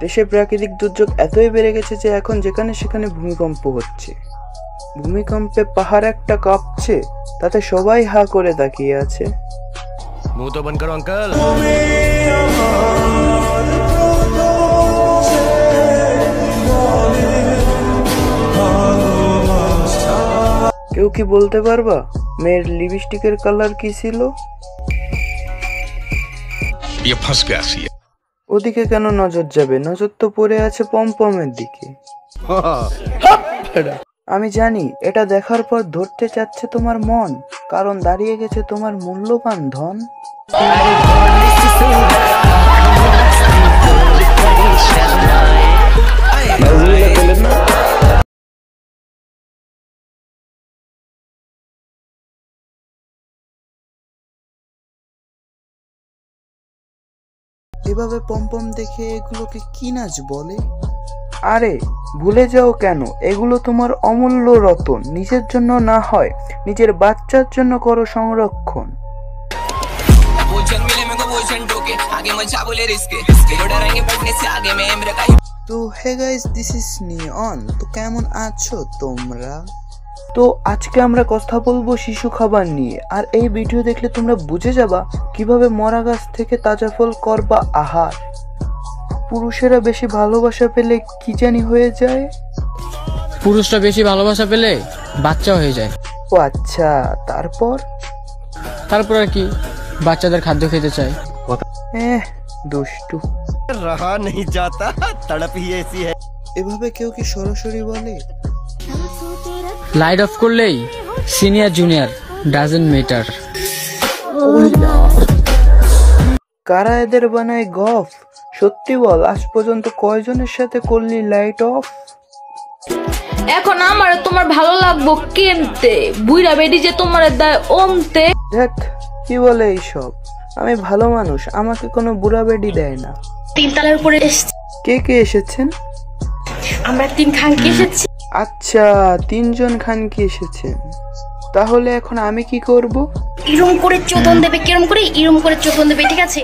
দেশে প্রাকৃতিক দুর্যোগ এতই বেড়ে গেছে যে এখন যেখানে সেখানে ভূমিকম্প হচ্ছে। ভূমিকম্পে পাহাড় একটা কাঁপছে, তাতে সবাই হা করে তাকিয়ে আছে। मुंह तो बंद करो अंकल। কেউ কি বলতে পারবা মেয়ের লিপস্টিকের কালার কি ছিল? ওদিকে কেন নজর যাবে? নজর তো পড়ে আছে পমপমের দিকে। আমি জানি এটা দেখার পর ধরতে চাচ্ছে তোমার মন, কারণ দাঁড়িয়ে গেছে তোমার মূল্যবান ধন। এভাবে পমপম দেখে এগুলোকে কি নাচ বলে? আরে ভুলে যাও কেন, এগুলো তোমার অমূল্য রতন। নিজের জন্য না হয় নিজের বাচ্চার জন্য করো সংরক্ষণ। তো হে গাইস, দিস ইজ নিয়ন। তো কেমন আছো তোমরা? তো আজকে আমরা কথা বলবো শিশু খাবার নিয়ে। আর এই ভিডিও দেখলে তোমরা বুঝে যাবা কিভাবে মরা গাছ থেকে তাজা ফল করবা আহার। পুরুষেরা বেশি ভালোবাসা পেলে কি জানি হয়ে যায়? পুরুষরা বেশি ভালোবাসা পেলে বাচ্চা হয়ে যায়। ও আচ্ছা, তারপর আর কি, বাচ্চাদের খাদ্য খেতে চায়। দুষ্টু। रहा नहीं जाता, तड़प ही ऐसी है। এভাবে কেউ কি সরাসরি বলে? লাইট অফ করলেই সিনিয়র জুনিয়র ডাজন্ট ম্যাটার। কারা এদের বানায় গফ? সত্যি বল, আজ পর্যন্ত কয়জনের সাথে করলি লাইট অফ? এখন আমার তোমার ভালো লাগবো কেমতে? বুইরা বেডি যে তোমার দায় ওমতে। দেখ কি বলে এইসব। আমি ভালো মানুষ, আমাকে কোনো বুড়া বেডি দেয় না। তিনতলার উপরে কে কে এসেছেন? আমরা 3 খানকি এসেছি। আচ্ছা, 3 জন খানকি এসেছেন। তাহলে এখন আমি কি করব? ইরম করে চোদন দেবে, কিরম করে ইরম করে চোদন দেবে, ঠিক আছে?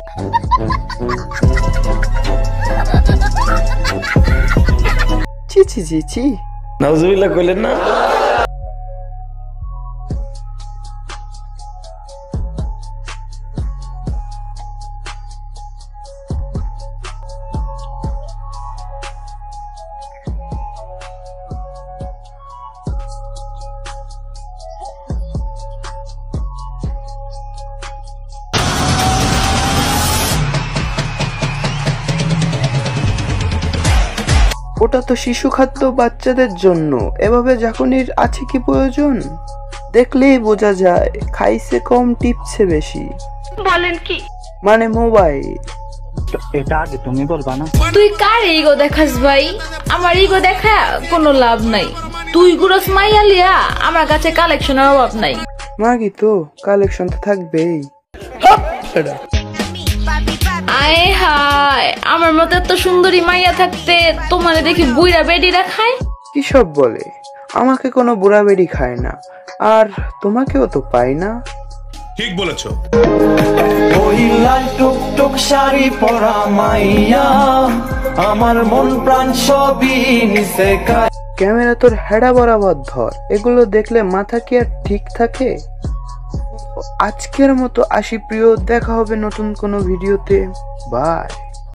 ছি ছি ছি ছি, नाउजुबिल्लाह কইলেন না। ওটা তো শিশু খাদ্য, বাচ্চাদের জন্য। এভাবে ঝাঁকুনির আছে কি প্রয়োজন? দেখলেই বোঝা যায় খাইছে কম, টিপছে বেশি। বলেন কি? মানে মোবাইল। এটা আগে তুমি বলবা না? তুই কার ইগো দেখাস ভাই? আমার ইগো দেখা কোনো লাভ নাই। তুই গুরস মাইয়া লিয়া আমার কাছে কালেকশনের অভাব নাই। মাগি তো কালেকশন তো থাকবেই। আয় হায়, আমার মতো এত সুন্দরী মাইয়া থাকতে তোমারে দেখি বুইরা বেডিরা খায়। কি সব বলে? আমাকে কোনো বুড়া বেডি খায় না, আর তোমাকেও তো পাই না। ঠিক বলেছো। ওই লাল টুকটুক শাড়ি পরা মাইয়া, আমার মন প্রাণ সবই নিচে গায়। ক্যামেরা তোর হেডা বরাবর ধর, এগুলো দেখলে মাথা কি আর ঠিক থাকে? আজকের মতো আসি প্রিয়, দেখা হবে নতুন কোনো ভিডিওতে। বাই।